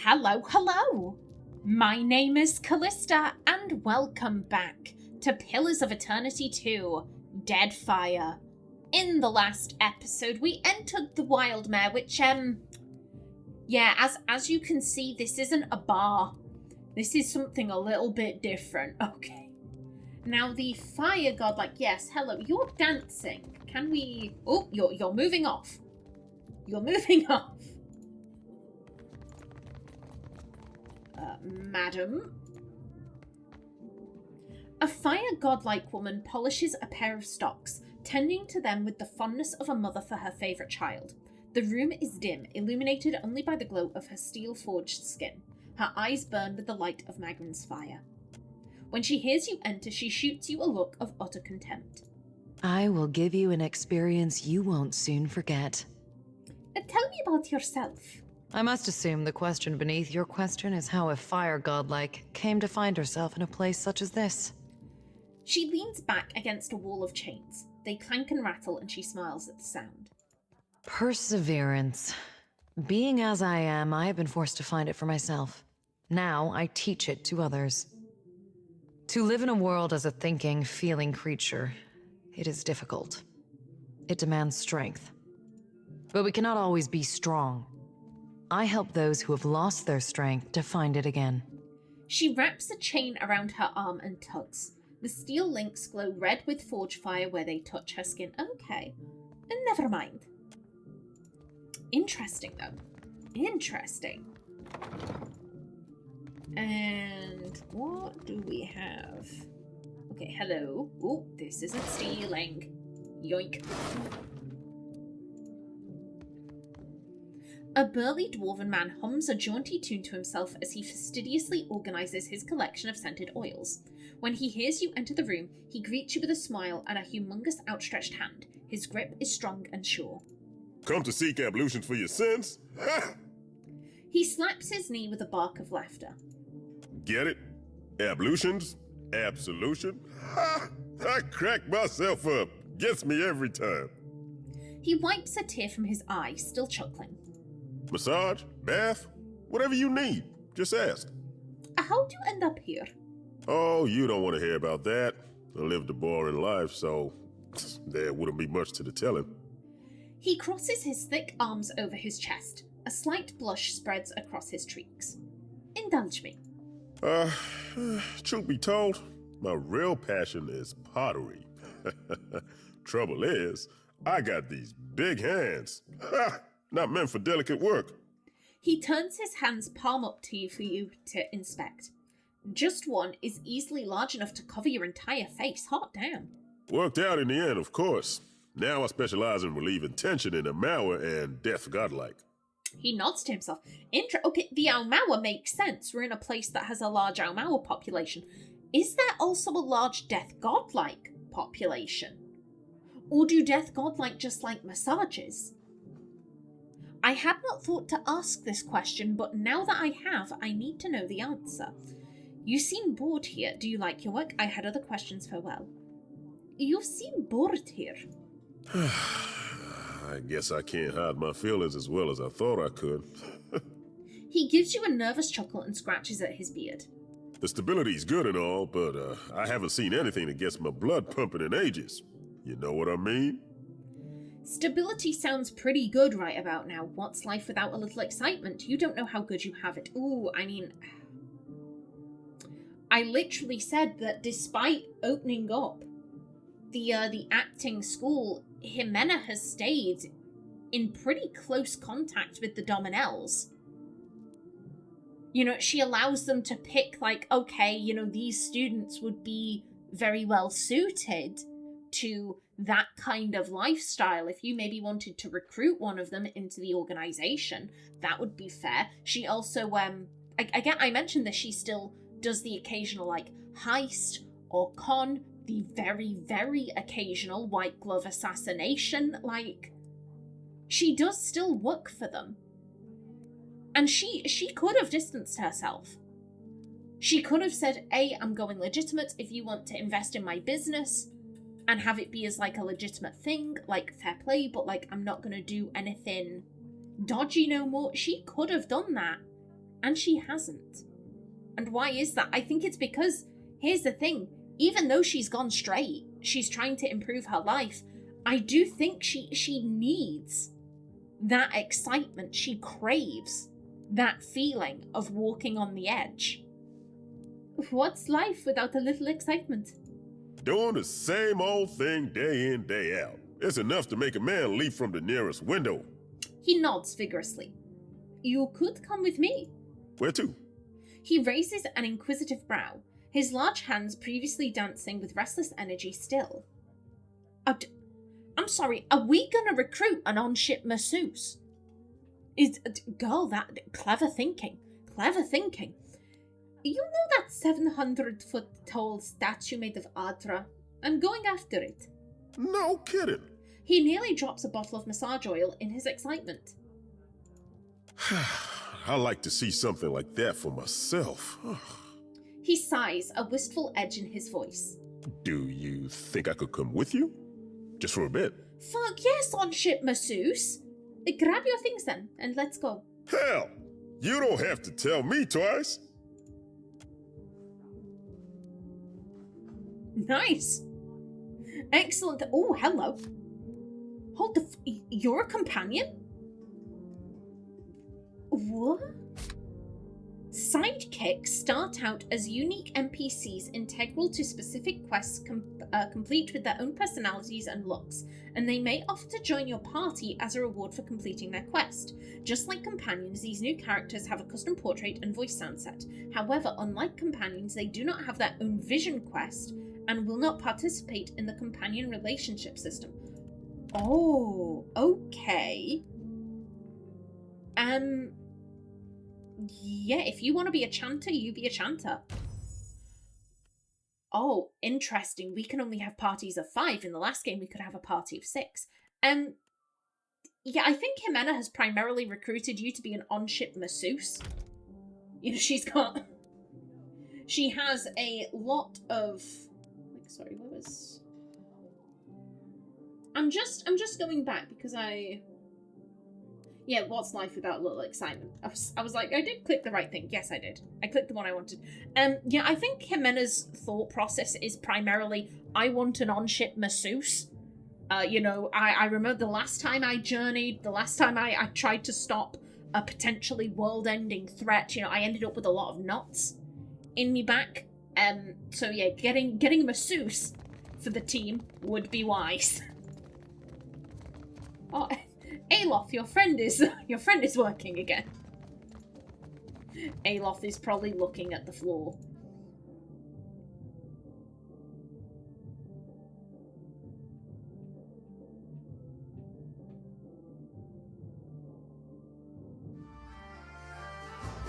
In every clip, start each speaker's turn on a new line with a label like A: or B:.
A: Hello! My name is Callista, and welcome back to Pillars of Eternity 2, Deadfire. In the last episode, we entered the Wildmare, which, as you can see, this isn't a bar. This is something a little bit different, okay. Now, the fire god, yes, hello, you're dancing. Can we... Oh, you're moving off. You're moving off. Madam? A fire godlike woman polishes a pair of stocks, tending to them with the fondness of a mother for her favourite child. The room is dim, illuminated only by the glow of her steel-forged skin. Her eyes burn with the light of Magrin's fire. When she hears you enter, she shoots you a look of utter contempt.
B: I will give you an experience you won't soon forget.
A: Tell me about yourself.
B: I must assume the question beneath your question is how a fire godlike came to find herself in a place such as this.
A: She leans back against a wall of chains. They clank and rattle, and she smiles at the sound.
B: Perseverance. Being as I am, I have been forced to find it for myself. Now I teach it to others. To live in a world as a thinking, feeling creature, it is difficult. It demands strength. But we cannot always be strong. I help those who have lost their strength to find it again.
A: She wraps a chain around her arm and tugs. The steel links glow red with forge fire where they touch her skin. Okay. And never mind. Interesting, though. Interesting. And what do we have? Okay, hello. Oh, this isn't stealing. Yoink. A burly dwarven man hums a jaunty tune to himself as he fastidiously organises his collection of scented oils. When he hears you enter the room, he greets you with a smile and a humongous outstretched hand. His grip is strong and sure.
C: Come to seek ablutions for your sins?
A: He slaps his knee with a bark of laughter.
C: Get it? Ablutions? Absolution? I crack myself up. Gets me every time.
A: He wipes a tear from his eye, still chuckling.
C: Massage? Bath? Whatever you need. Just ask.
A: How'd you end up here?
C: Oh, you don't want to hear about that. I lived a boring life, so there wouldn't be much to the telling.
A: He crosses his thick arms over his chest. A slight blush spreads across his cheeks. Indulge me.
C: Truth be told, my real passion is pottery. Trouble is, I got these big hands. Not meant for delicate work.
A: He turns his hands palm up to you for you to inspect. Just one is easily large enough to cover your entire face. Hot damn.
C: Worked out in the end, of course. Now I specialize in relieving tension in Amawa and death godlike.
A: He nods to himself. Okay, the Aumaua makes sense. We're in a place that has a large Aumaua population. Is there also a large death godlike population? Or do death godlike just like massages? I had not thought to ask this question, but now that I have, I need to know the answer. You seem bored here. Do you like your work? I had other questions, farewell. You seem bored here.
C: I guess I can't hide my feelings as well as I thought I could.
A: He gives you a nervous chuckle and scratches at his beard.
C: The stability's good and all, but I haven't seen anything that gets my blood pumping in ages. You know what I mean?
A: Stability sounds pretty good right about now. What's life without a little excitement? You don't know how good you have it. Ooh, I literally said that despite opening up the acting school, Ximena has stayed in pretty close contact with the Dominels. You know, she allows them to pick, these students would be very well suited to that kind of lifestyle. If you maybe wanted to recruit one of them into the organization, that would be fair. She also, I mentioned that she still does the occasional, heist or con, the very, very occasional white glove assassination. She does still work for them. And she could have distanced herself. She could have said, I'm going legitimate. If you want to invest in my business and have it be as a legitimate thing, fair play, but I'm not going to do anything dodgy no more. She could have done that. and she hasn't. And why is that? I think it's because, here's the thing, even though she's gone straight, she's trying to improve her life, I do think she needs that excitement. She craves that feeling of walking on the edge. What's life without a little excitement?
C: Doing the same old thing day in, day out. It's enough to make a man leap from the nearest window.
A: He nods vigorously. You could come with me.
C: Where to?
A: He raises an inquisitive brow, his large hands previously dancing with restless energy still. I'm sorry, are we gonna recruit an on-ship masseuse? Girl, that clever thinking. Clever thinking. You know that 700-foot tall statue made of Adra? I'm going after it.
C: No kidding.
A: He nearly drops a bottle of massage oil in his excitement.
C: I like to see something like that for myself.
A: He sighs, a wistful edge in his voice.
C: Do you think I could come with you? Just for a bit.
A: Fuck yes, on-ship masseuse. Grab your things then, and let's go.
C: Hell, you don't have to tell me twice.
A: Nice. Excellent. Oh, hello. Hold the you're a companion? What? Sidekicks start out as unique NPCs integral to specific quests complete with their own personalities and looks, and they may offer to join your party as a reward for completing their quest. Just like companions, these new characters have a custom portrait and voice sound set. However, unlike companions, they do not have their own vision quest and will not participate in the companion relationship system. Oh, okay. Yeah, if you want to be a chanter, you be a chanter. Oh, interesting. We can only have parties of 5. In the last game, we could have a party of 6. Yeah, I think Ximena has primarily recruited you to be an on-ship masseuse. You know, she has a lot of... Sorry, what was... I'm just going back because Yeah, what's life without a little excitement? I was like, I did click the right thing. Yes, I did. I clicked the one I wanted. Yeah, I think Ximena's thought process is primarily, I want an on-ship masseuse. You know, I remember the last time I journeyed, the last time I tried to stop a potentially world-ending threat, you know, I ended up with a lot of knots in me back. So yeah, getting a masseuse for the team would be wise. Oh, Eothas, your friend is working again. Eothas is probably looking at the floor.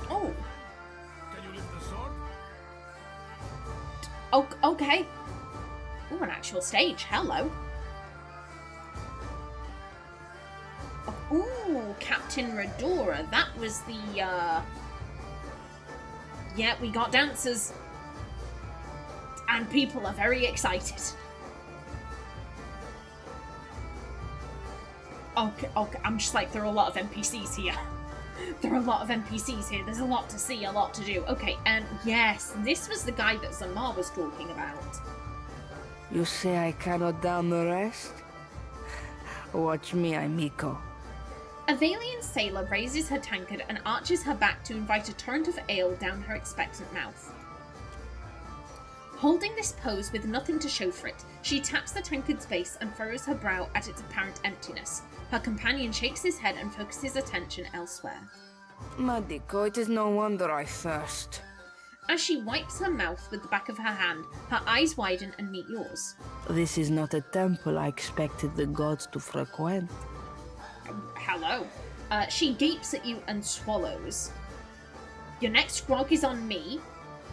A: Oh.
D: Can you lift the sword?
A: Oh, okay. Oh, an actual stage. Hello. Ooh, Captain Redora. That was the, Yeah, we got dancers. And people are very excited. Okay, I'm just like, there are a lot of NPCs here. There are a lot of NPCs here. There's a lot to see, a lot to do. Okay, yes, this was the guy that Zamar was talking about.
E: You say I cannot down the rest? Watch me, Amico.
A: A Vailian sailor raises her tankard and arches her back to invite a torrent of ale down her expectant mouth. Holding this pose with nothing to show for it, she taps the tankard's base and furrows her brow at its apparent emptiness. Her companion shakes his head and focuses attention elsewhere.
E: Madico, it is no wonder I thirst.
A: As she wipes her mouth with the back of her hand, her eyes widen and meet yours.
E: This is not a temple I expected the gods to frequent.
A: Hello. She gapes at you and swallows. Your next grog is on me.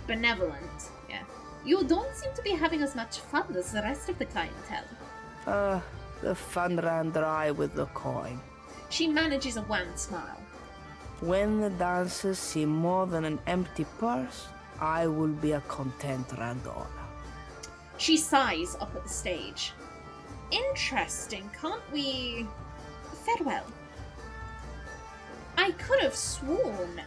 A: Benevolent. Yeah. You don't seem to be having as much fun as the rest of the clientele.
E: The fun ran dry with the coin.
A: She manages a wan smile.
E: When the dancers see more than an empty purse, I will be a content Randora.
A: She sighs up at the stage. Interesting, can't we... Farewell. I could have sworn,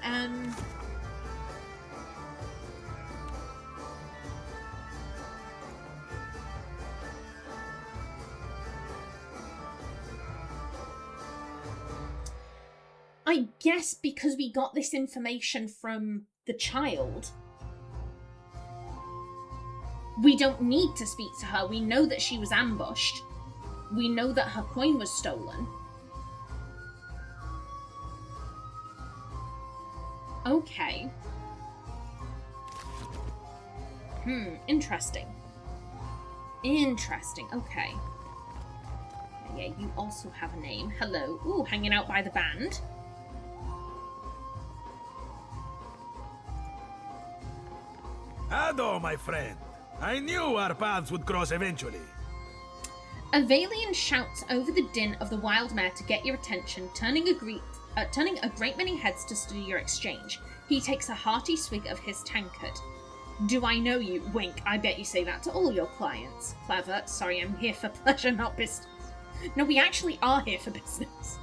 A: I guess because we got this information from the child, we don't need to speak to her. We know that she was ambushed. We know that her coin was stolen. Okay. Interesting. Interesting, okay. Yeah, you also have a name. Hello. Ooh, hanging out by the band.
D: Ado, my friend. I knew our paths would cross eventually.
A: A Vailian shouts over the din of the wild mare to get your attention, turning a great many heads to study your exchange. He takes a hearty swig of his tankard. Do I know you? Wink. I bet you say that to all your clients. Clever. Sorry, I'm here for pleasure, not business. No, we actually are here for business.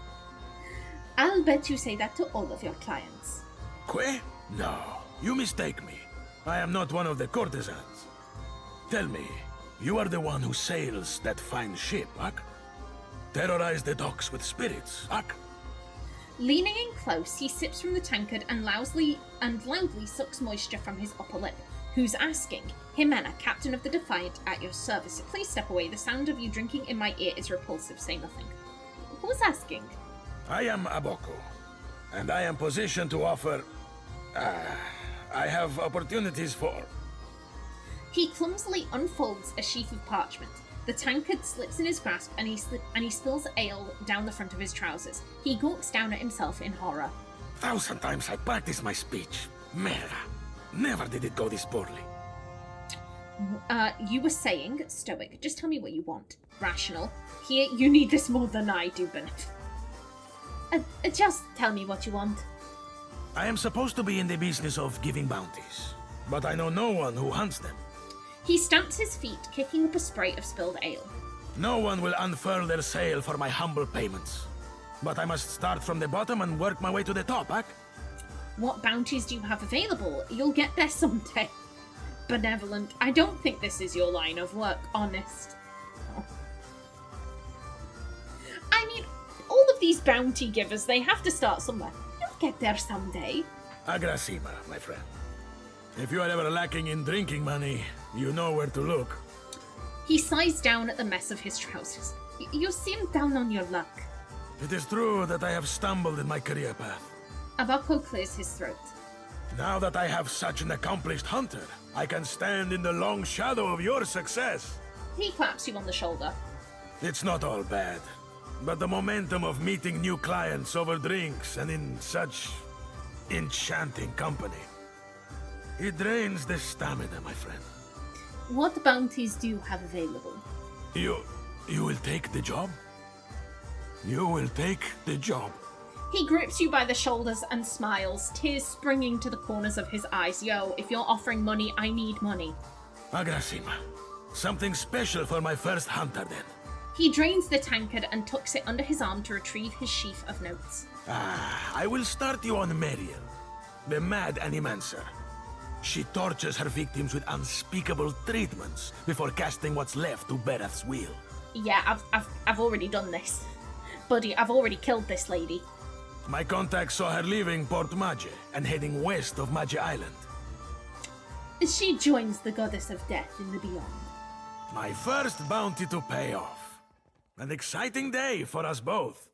A: I'll bet you say that to all of your clients.
D: Que? No, you mistake me. I am not one of the courtesans. Tell me, you are the one who sails that fine ship, Ak? Terrorize the docks with spirits, Ak?
A: Leaning in close, he sips from the tankard and loudly sucks moisture from his upper lip. Who's asking? Ximena, captain of the Defiant, at your service. Please step away. The sound of you drinking in my ear is repulsive. Say nothing. Who's asking?
D: I am Aboko, and I am positioned to offer... I have opportunities for...
A: He clumsily unfolds a sheaf of parchment. The tankard slips in his grasp and he spills ale down the front of his trousers. He gawks down at himself in horror.
D: 1,000 times I practice my speech. Merda. Never did it go this poorly.
A: You were saying, stoic, just tell me what you want. Rational. Here, you need this more than I do, Benef. Just tell me what you want.
D: I am supposed to be in the business of giving bounties, but I know no one who hunts them.
A: He stamps his feet, kicking up a spray of spilled ale.
D: No one will unfurl their sail for my humble payments. But I must start from the bottom and work my way to the top, Ak?
A: What bounties do you have available? You'll get there someday. Benevolent. I don't think this is your line of work, honest. Oh. I mean, all of these bounty givers, they have to start somewhere. You'll get there someday.
D: Agrasima, my friend. If you are ever lacking in drinking money, you know where to look.
A: He sighs down at the mess of his trousers. You seem down on your luck.
D: It is true that I have stumbled in my career path.
A: Abako clears his throat.
D: Now that I have such an accomplished hunter, I can stand in the long shadow of your success.
A: He claps you on the shoulder.
D: It's not all bad, but the momentum of meeting new clients over drinks and in such enchanting company, it drains the stamina, my friend.
A: What bounties do you have available?
D: You will take the job? You will take the job.
A: He grips you by the shoulders and smiles, tears springing to the corners of his eyes. Yo, if you're offering money, I need money.
D: Agrasima, something special for my first hunter then.
A: He drains the tankard and tucks it under his arm to retrieve his sheaf of notes.
D: I will start you on Meriel, the mad animancer. She tortures her victims with unspeakable treatments before casting what's left to Berath's will.
A: Yeah, I've already done this. Buddy, I've already killed this lady.
D: My contact saw her leaving Port Mage and heading west of Mage Island.
A: She joins the goddess of death in the beyond.
D: My first bounty to pay off. An exciting day for us both.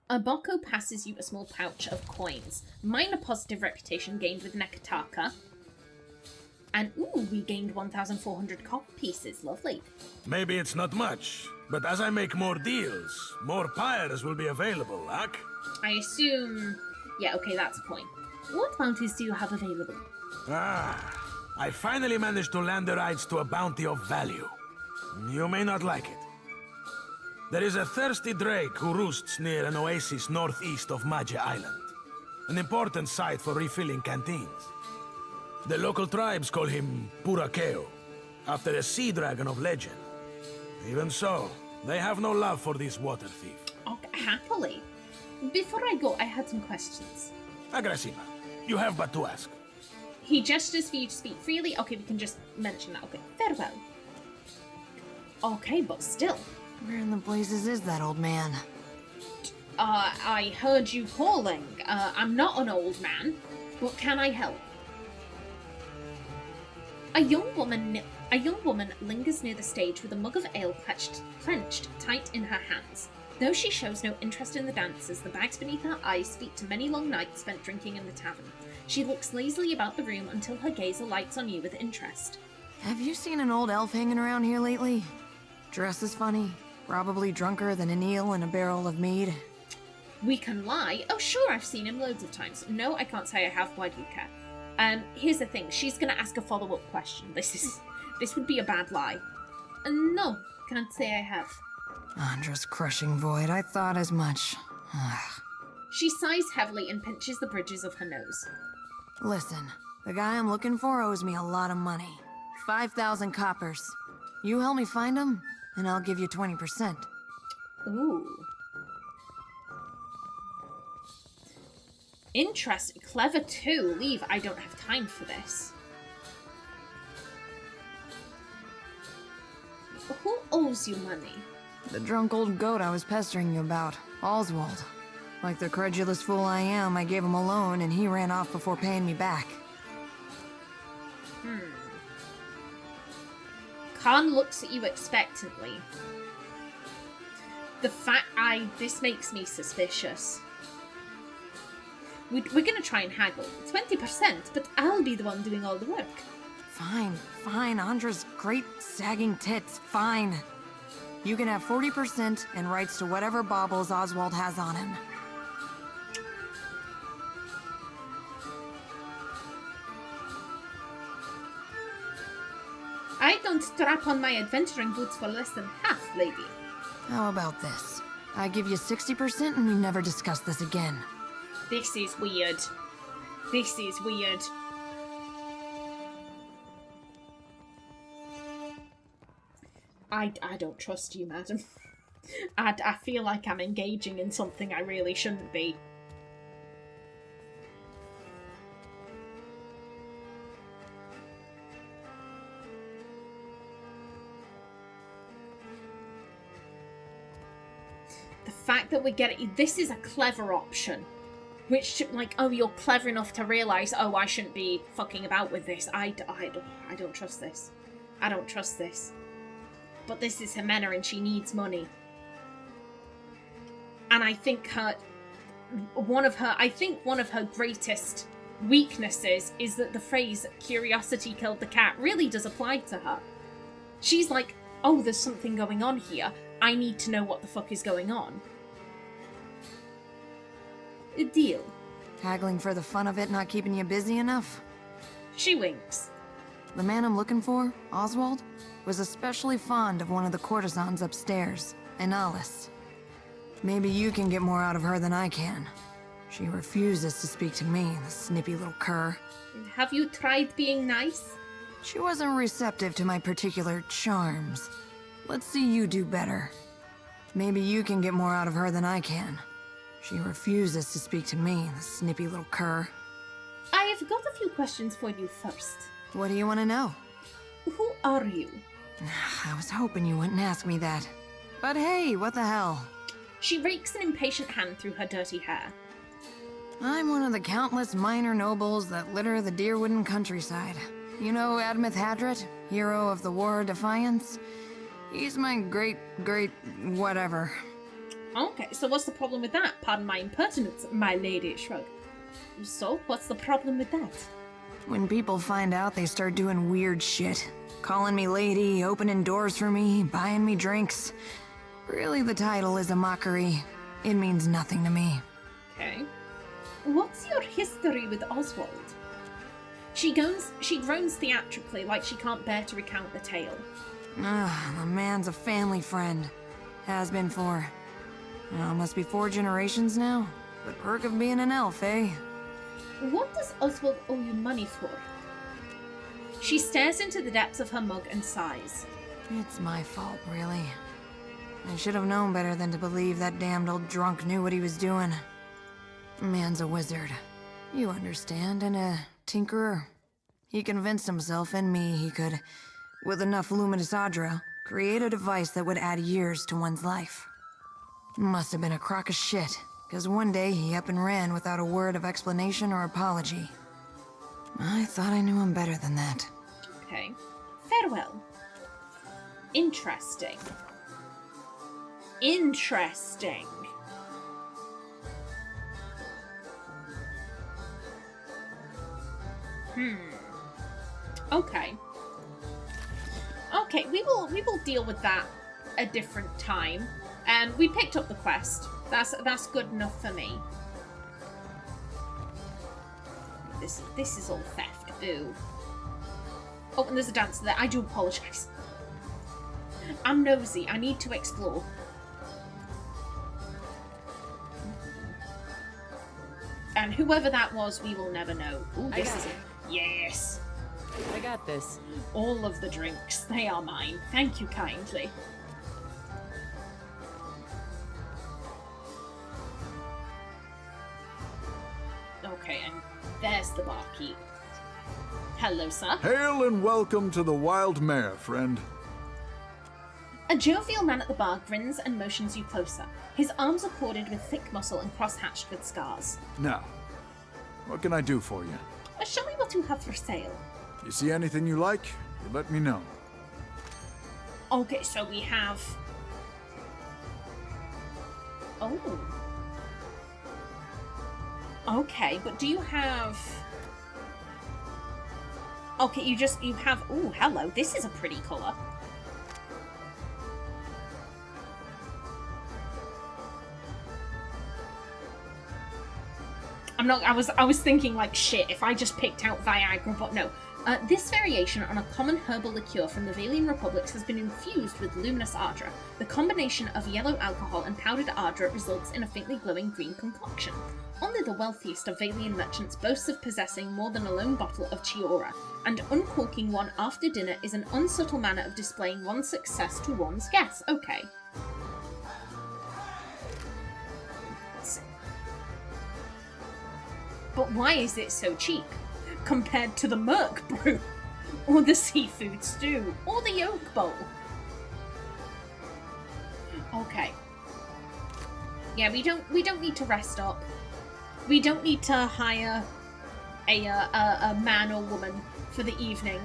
A: Aboko passes you a small pouch of coins. Minor positive reputation gained with Nekataka. And ooh, we gained 1,400 copper pieces. Lovely.
D: Maybe it's not much, but as I make more deals, more pyres will be available, Ak?
A: I assume... Yeah, okay, that's a point. What bounties do you have available?
D: I finally managed to land the rights to a bounty of value. You may not like it. There is a thirsty drake who roosts near an oasis northeast of Mage Island. An important site for refilling canteens. The local tribes call him Purakeo, after a sea dragon of legend. Even so, they have no love for this water thief.
A: Okay, happily. Before I go, I had some questions.
D: Agrasima, you have but to ask.
A: He gestures for you to speak freely. Okay, we can just mention that. Okay, farewell. Okay, but still.
B: Where in the blazes is that old man?
A: I heard you calling. I'm not an old man, but can I help? A young woman lingers near the stage with a mug of ale clenched tight in her hands. Though she shows no interest in the dancers, the bags beneath her eyes speak to many long nights spent drinking in the tavern. She looks lazily about the room until her gaze alights on you with interest.
B: Have you seen an old elf hanging around here lately? Dresses funny, probably drunker than an eel in a barrel of mead.
A: We can lie. Oh, sure, I've seen him loads of times. No, I can't say I have. Why do you care? Here's the thing. She's gonna ask a follow-up question. This would be a bad lie. No, can't say I have.
B: Andra's crushing void. I thought as much.
A: She sighs heavily and pinches the bridges of her nose.
B: Listen, the guy I'm looking for owes me a lot of money. 5,000 coppers. You help me find him, and I'll give you 20%.
A: Ooh. Interesting. Clever too. Leave. I don't have time for this. Who owes you money?
B: The drunk old goat I was pestering you about, Oswald. Like the credulous fool I am, I gave him a loan and he ran off before paying me back.
A: Khan looks at you expectantly. This makes me suspicious. We're gonna try and haggle. 20%, but I'll be the one doing all the work.
B: Fine, Andra's great sagging tits, fine. You can have 40% and rights to whatever baubles Oswald has on him.
A: I don't strap on my adventuring boots for less than half, lady.
B: How about this? I give you 60% and we never discuss this again.
A: This is weird. This is weird. I don't trust you, madam. I feel like I'm engaging in something I really shouldn't be. The fact that we get it, this is a clever option. Which, like, oh, you're clever enough to realise, oh, I shouldn't be fucking about with this. I don't trust this. I don't trust this. But this is Ximena and she needs money. And I think one of her greatest weaknesses is that the phrase curiosity killed the cat really does apply to her. She's like, oh, there's something going on here. I need to know what the fuck is going on. A deal.
B: Haggling for the fun of it not keeping you busy enough?
A: She winks.
B: The man I'm looking for, Oswald, was especially fond of one of the courtesans upstairs, Eothas. Maybe you can get more out of her than I can. She refuses to speak to me, the snippy little cur.
A: Have you tried being nice?
B: She wasn't receptive to my particular charms. Let's see you do better. Maybe you can get more out of her than I can. She refuses to speak to me, the snippy little cur.
A: I have got a few questions for you first.
B: What do you want to know?
A: Who are you?
B: I was hoping you wouldn't ask me that. But hey, what the hell?
A: She rakes an impatient hand through her dirty hair.
B: I'm one of the countless minor nobles that litter the Deerwooden countryside. You know Admeth Hadret, hero of the War of Defiance? He's my great whatever.
A: Okay, so what's the problem with that? Pardon my impertinence, my lady. Shrug. So, what's the problem with that?
B: When people find out, they start doing weird shit. Calling me lady, opening doors for me, buying me drinks. Really, the title is a mockery. It means nothing to me.
A: Okay. What's your history with Oswald? She groans theatrically, like she can't bear to recount the tale.
B: The man's a family friend. Has been for... must be 4 generations now. The perk of being an elf, eh?
A: What does Oswald owe you money for? She stares into the depths of her mug and sighs.
B: It's my fault, really. I should have known better than to believe that damned old drunk knew what he was doing. Man's a wizard. You understand, and a tinkerer. He convinced himself and me he could, with enough luminous adra, create a device that would add years to one's life. Must have been a crock of shit, because one day he up and ran without a word of explanation or apology. I thought I knew him better than that.
A: Okay. Farewell. Interesting. Interesting. Okay. Okay, we will deal with that a different time. We picked up the quest. That's good enough for me. This is all theft. Ooh. Oh, and there's a dancer there. I do apologise. I'm nosy. I need to explore. And whoever that was, we will never know. Ooh, this is it. Yes.
F: I got this.
A: All of the drinks. They are mine. Thank you kindly. Okay, and there's the barkeep. Hello, sir.
G: Hail and welcome to the Wild Mare, friend.
A: A jovial man at the bar grins and motions you closer. His arms are corded with thick muscle and cross-hatched with scars.
G: Now, what can I do for you?
A: Show me what you have for sale.
G: You see anything you like, you let me know.
A: Okay, so we have... Oh. Okay, but do you have... Okay, you have... Ooh, hello, this is a pretty colour. I was thinking like shit if I just picked out Viagra, but no. This variation on a common herbal liqueur from the Vailian Republics has been infused with luminous ardra. The combination of yellow alcohol and powdered ardra results in a faintly glowing green concoction. Only the wealthiest of Vailian merchants boasts of possessing more than a lone bottle of Chiora, and uncorking one after dinner is an unsubtle manner of displaying one's success to one's guests. Okay. But why is it so cheap compared to the Merc Brew, or the Seafood Stew, or the Yolk Bowl? Okay. Yeah, we don't need to rest up. We don't need to hire a man or woman for the evening.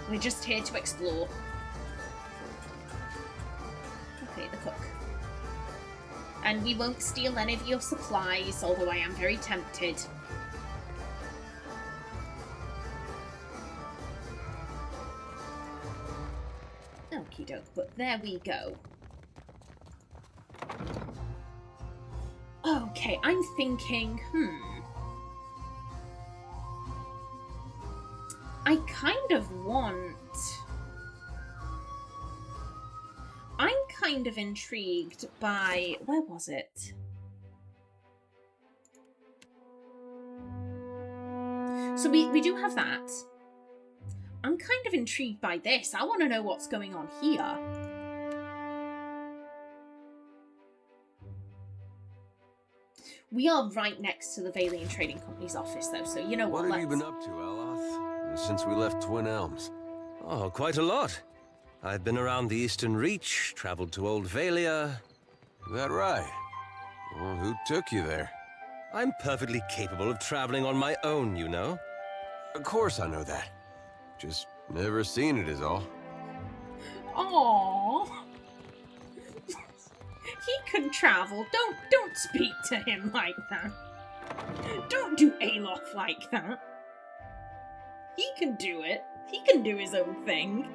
A: We're just here to explore. Okay, the cook. And we won't steal any of your supplies, although I am very tempted. Okie doke, but there we go. Okay, I'm thinking, I kind of want... I'm kind of intrigued by... Where was it? So we do have that. I'm kind of intrigued by this. I want to know what's going on here. We are right next to the Vailian Trading Company's office, though, so you know what?
H: What have you been up to, Eothas, since we left Twin Elms?
I: Oh, quite a lot. I've been around the Eastern Reach, traveled to Old Valia.
H: That right? Well, who took you there?
I: I'm perfectly capable of traveling on my own, you know.
H: Of course I know that. Just never seen it is all.
A: Aww. He can travel. Don't speak to him like that. Don't do Alof like that. He can do it. He can do his own thing.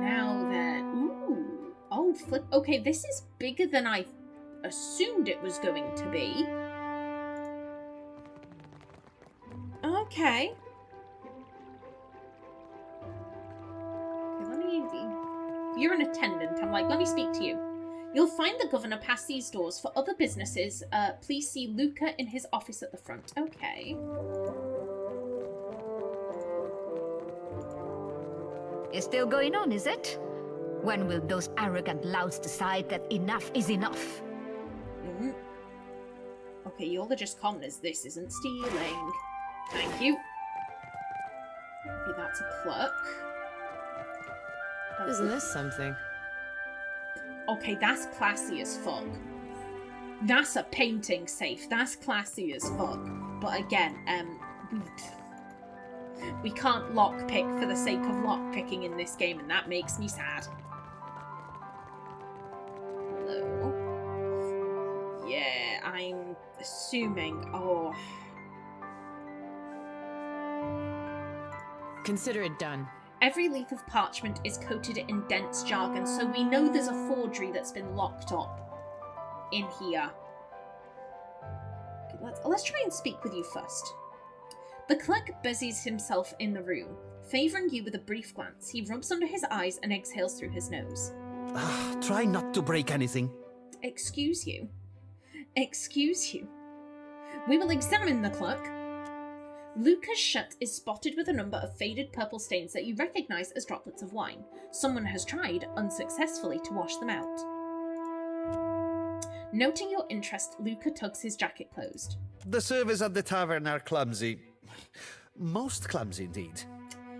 A: Now then, ooh, oh flip. Okay, this is bigger than I assumed it was going to be. Okay. You're an attendant. I'm like, let me speak to you. You'll find the governor past these doors. For other businesses, please see Luca in his office at the front. Okay.
J: It's still going on, is it? When will those arrogant louts decide that enough is enough?
A: Okay, you're the just commoners. This isn't stealing. Thank you. Okay, that's a pluck.
B: Isn't this something?
A: Okay, that's classy as fuck. That's a painting safe. That's classy as fuck. But again, we can't lockpick for the sake of lockpicking in this game, and that makes me sad. Hello. Yeah, I'm assuming. Oh.
B: Consider it done.
A: Every leaf of parchment is coated in dense jargon, so we know there's a forgery that's been locked up in here. Okay, let's try and speak with you first. The clerk busies himself in the room. Favouring you with a brief glance, he rubs under his eyes and exhales through his nose.
F: Try not to break anything.
A: Excuse you. Excuse you. We will examine the clerk. Luca's shirt is spotted with a number of faded purple stains that you recognise as droplets of wine. Someone has tried, unsuccessfully, to wash them out. Noting your interest, Luca tugs his jacket closed.
F: The servers at the tavern are clumsy. Most clumsy, indeed.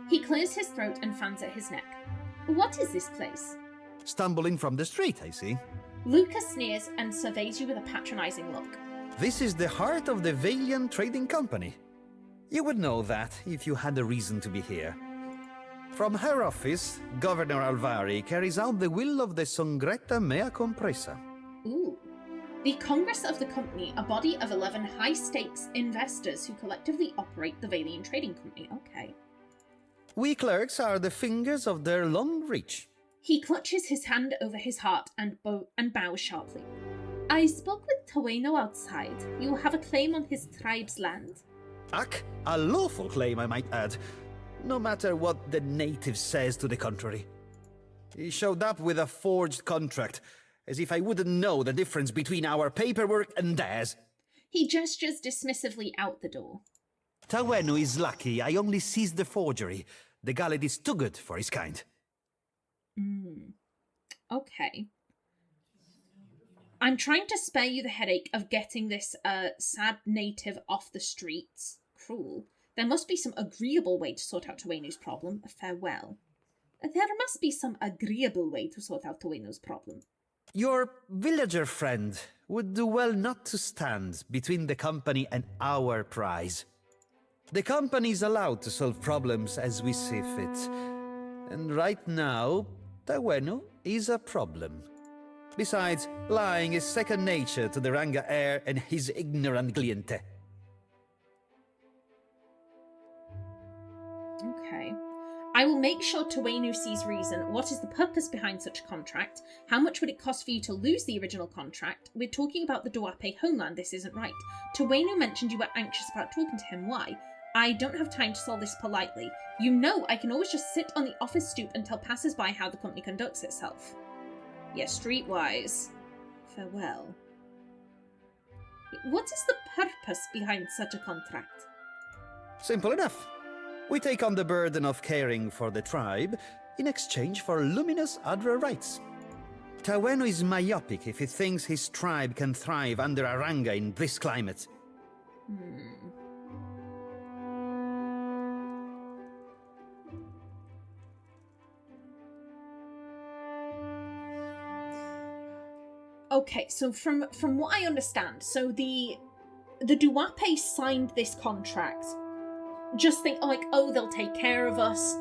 A: He clears his throat and fans at his neck. What is this place?
F: Stumbling from the street, I see.
A: Luca sneers and surveys you with a patronising look.
F: This is the heart of the Vailian Trading Company. You would know that if you had a reason to be here. From her office, Governor Alvari carries out the will of the Songretta Mea Compresa.
A: Ooh. The Congress of the Company, a body of 11 high-stakes investors who collectively operate the Vailian Trading Company. Okay.
F: We clerks are the fingers of their long reach.
A: He clutches his hand over his heart and bows sharply. I spoke with Tawenu outside. You have a claim on his tribe's land?
F: A lawful claim, I might add, no matter what the native says to the contrary. He showed up with a forged contract, as if I wouldn't know the difference between our paperwork and theirs.
A: He gestures dismissively out the door.
F: Tawenu is lucky I only seized the forgery. The Galad is too good for his kind.
A: Okay. I'm trying to spare you the headache of getting this sad native off the streets. Cruel. There must be some agreeable way to sort out Tawenu's problem. Farewell. There must be some agreeable way to sort out Tawenu's problem.
F: Your villager friend would do well not to stand between the company and our prize. The company is allowed to solve problems as we see fit. And right now, Tawenu is a problem. Besides, lying is second nature to the Ranga heir and his ignorant cliente.
A: Okay. I will make sure Tawenu sees reason. What is the purpose behind such a contract? How much would it cost for you to lose the original contract? We're talking about the Duape homeland. This isn't right. Tawenu mentioned you were anxious about talking to him. Why? I don't have time to solve this politely. You know I can always just sit on the office stoop and tell passers-by how the company conducts itself. Yeah, streetwise. Farewell. What is the purpose behind such a contract?
F: Simple enough. We take on the burden of caring for the tribe in exchange for luminous Adra rights. Tawenu is myopic if he thinks his tribe can thrive under a Ranga in this climate.
A: Okay, so from what I understand, so the Duape signed this contract. Just think, they'll take care of us.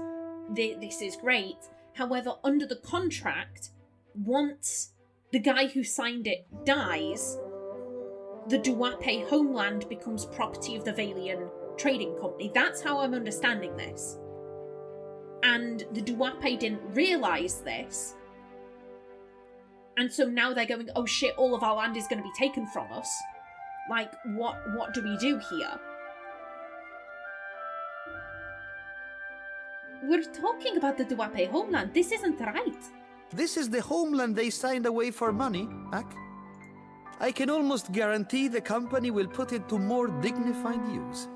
A: This is great. However, under the contract, once the guy who signed it dies, the Duape homeland becomes property of the Vailian Trading Company. That's how I'm understanding this. And the Duape didn't realise this. And so now they're going, oh shit, all of our land is going to be taken from us. Like, what do we do here? We're talking about the Duape homeland. This isn't right.
F: This is the homeland they signed away for money, Ak. I can almost guarantee the company will put it to more dignified use.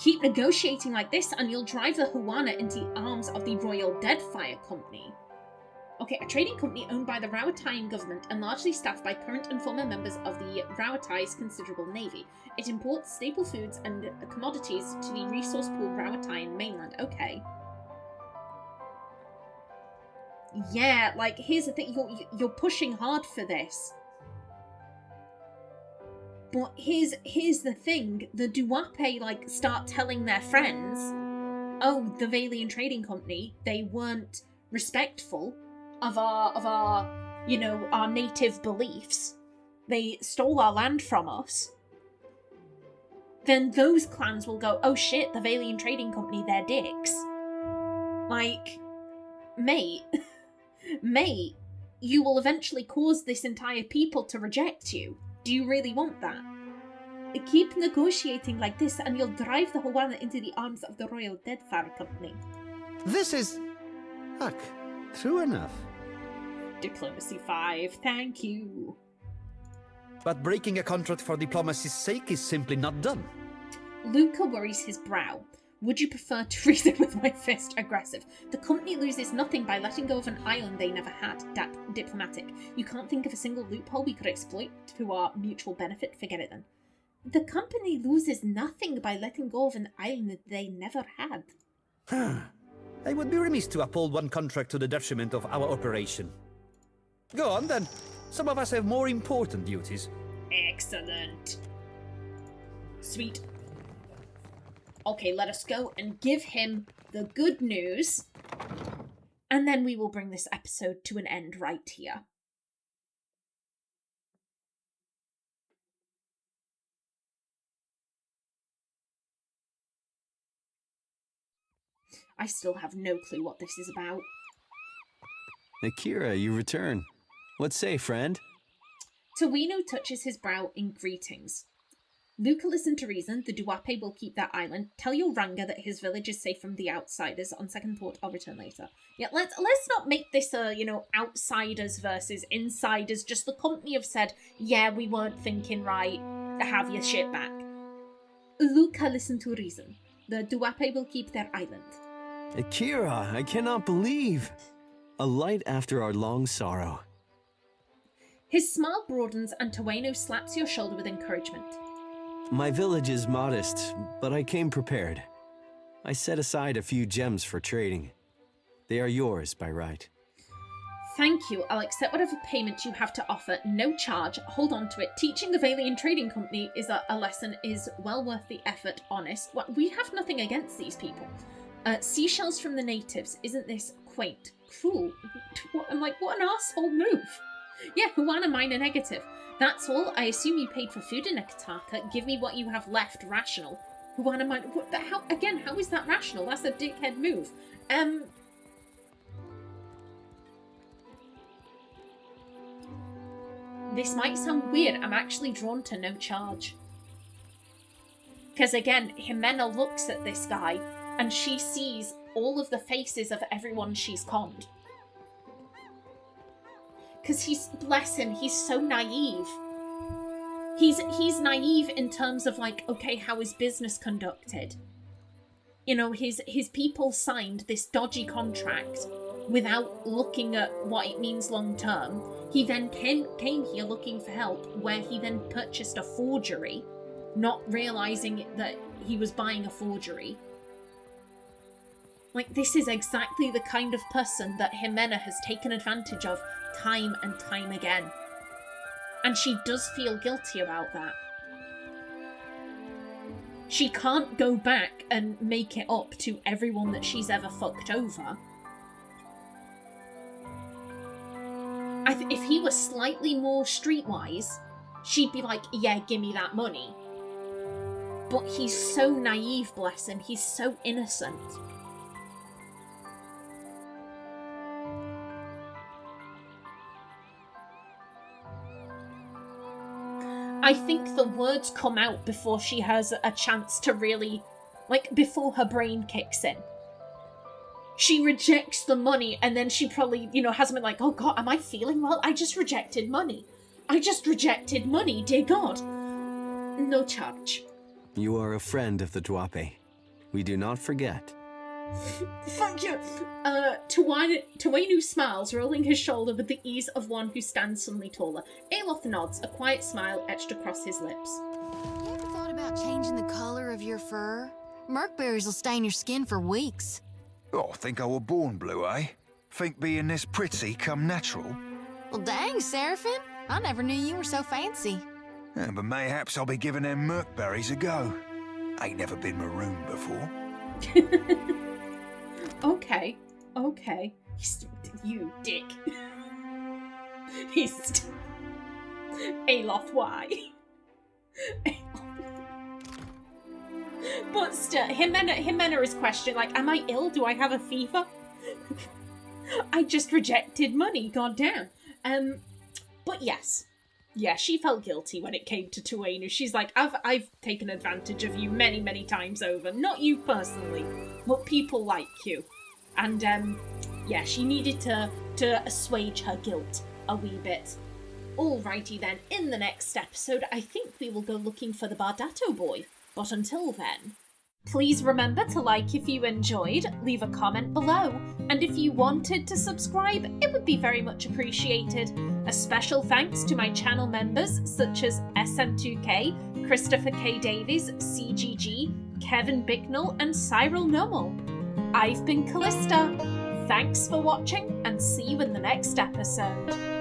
A: Keep negotiating like this and you'll drive the Huana into the arms of the Royal Deadfire Company. Okay, a trading company owned by the Rauataian government and largely staffed by current and former members of the Rauatai's considerable navy. It imports staple foods and commodities to the resource pool Rauataian mainland. Okay. Yeah, like, here's the thing, you're pushing hard for this. But here's the thing, the Duape, like, start telling their friends, oh, the Vailian Trading Company, they weren't respectful of our, you know, our native beliefs. They stole our land from us. Then those clans will go, oh shit, the Vailian Trading Company, they're dicks. Like, mate, you will eventually cause this entire people to reject you. Do you really want that? Keep negotiating like this and you'll drive the Hawana into the arms of the Royal Deadfire Company.
F: This is... Huck, true enough.
A: Diplomacy 5, thank you.
F: But breaking a contract for diplomacy's sake is simply not done.
A: Luca worries his brow. Would you prefer to reason with my fist? Aggressive. The company loses nothing by letting go of an island they never had. Diplomatic. You can't think of a single loophole we could exploit to our mutual benefit? Forget it then. The company loses nothing by letting go of an island they never had.
F: I would be remiss to uphold one contract to the detriment of our operation. Go on then. Some of us have more important duties.
A: Excellent. Sweet. Okay, let us go and give him the good news. And then we will bring this episode to an end right here. I still have no clue what this is about.
H: Akira, you return. What say, friend?
A: Tawenu touches his brow in greetings. Luca listened to reason. The Duape will keep that island. Tell your Ranga that his village is safe from the outsiders. On second thought, I'll return later. Yeah, let's not make this outsiders versus insiders. Just the company have said, yeah, we weren't thinking right. Have your shit back. Luca listened to reason. The Duape will keep their island.
H: Akira, I cannot believe. A light after our long sorrow.
A: His smile broadens and Tawenu slaps your shoulder with encouragement.
H: My village is modest, but I came prepared. I set aside a few gems for trading. They are yours by right.
A: Thank you. I'll accept whatever payment you have to offer. No charge. Hold on to it. Teaching the Vailian Trading Company is a lesson is well worth the effort, honest. Well, we have nothing against these people. Seashells from the natives. Isn't this quaint? Cruel? I'm like, what an arsehole move. Yeah, Hawana minor negative. That's all. I assume you paid for food in Ekataka. Give me what you have left. Rational. Hawana minor... What the hell? Again, how is that rational? That's a dickhead move. This might sound weird. I'm actually drawn to no charge. Because again, Ximena looks at this guy and she sees all of the faces of everyone she's conned. Because bless him, he's so naive. He's naive in terms of like, okay, how is business conducted? You know, his people signed this dodgy contract without looking at what it means long term. He then came here looking for help, where he then purchased a forgery, not realizing that he was buying a forgery. Like, this is exactly the kind of person that Ximena has taken advantage of time and time again. And she does feel guilty about that. She can't go back and make it up to everyone that she's ever fucked over. If he was slightly more streetwise, she'd be like, yeah, give me that money. But he's so naive, bless him. He's so innocent. I think the words come out before she has a chance to really, like, before her brain kicks in. She rejects the money, and then she probably, hasn't been like, oh god, am I feeling well? I just rejected money. I just rejected money, dear god. No charge.
H: You are a friend of the Duape. We do not forget.
A: Fuck you! Tawenu smiles, rolling his shoulder with the ease of one who stands suddenly taller. Eothas nods, a quiet smile etched across his lips.
K: You ever thought about changing the color of your fur? Merkberries will stain your skin for weeks.
L: Oh, think I were born blue, eh? Think being this pretty come natural?
K: Well, dang, Seraphim. I never knew you were so fancy.
L: Yeah, but mayhaps I'll be giving them Merkberries a go. Ain't never been maroon before.
A: Okay. You dick. Aloth, why? But still, Ximena is questioning, like, am I ill? Do I have a fever? I just rejected money, goddamn. But yes. Yeah, she felt guilty when it came to Tawenu. She's like, I've taken advantage of you many, many times over. Not you personally, but people like you. And, yeah, she needed to assuage her guilt a wee bit. Alrighty then, in the next episode, I think we will go looking for the Bardato boy. But until then, please remember to like if you enjoyed, leave a comment below, and if you wanted to subscribe, it would be very much appreciated. A special thanks to my channel members such as SM2K, Christopher K. Davies, CGG, Kevin Bicknell, and Cyril Nomal. I've been Callista. Thanks for watching, and see you in the next episode.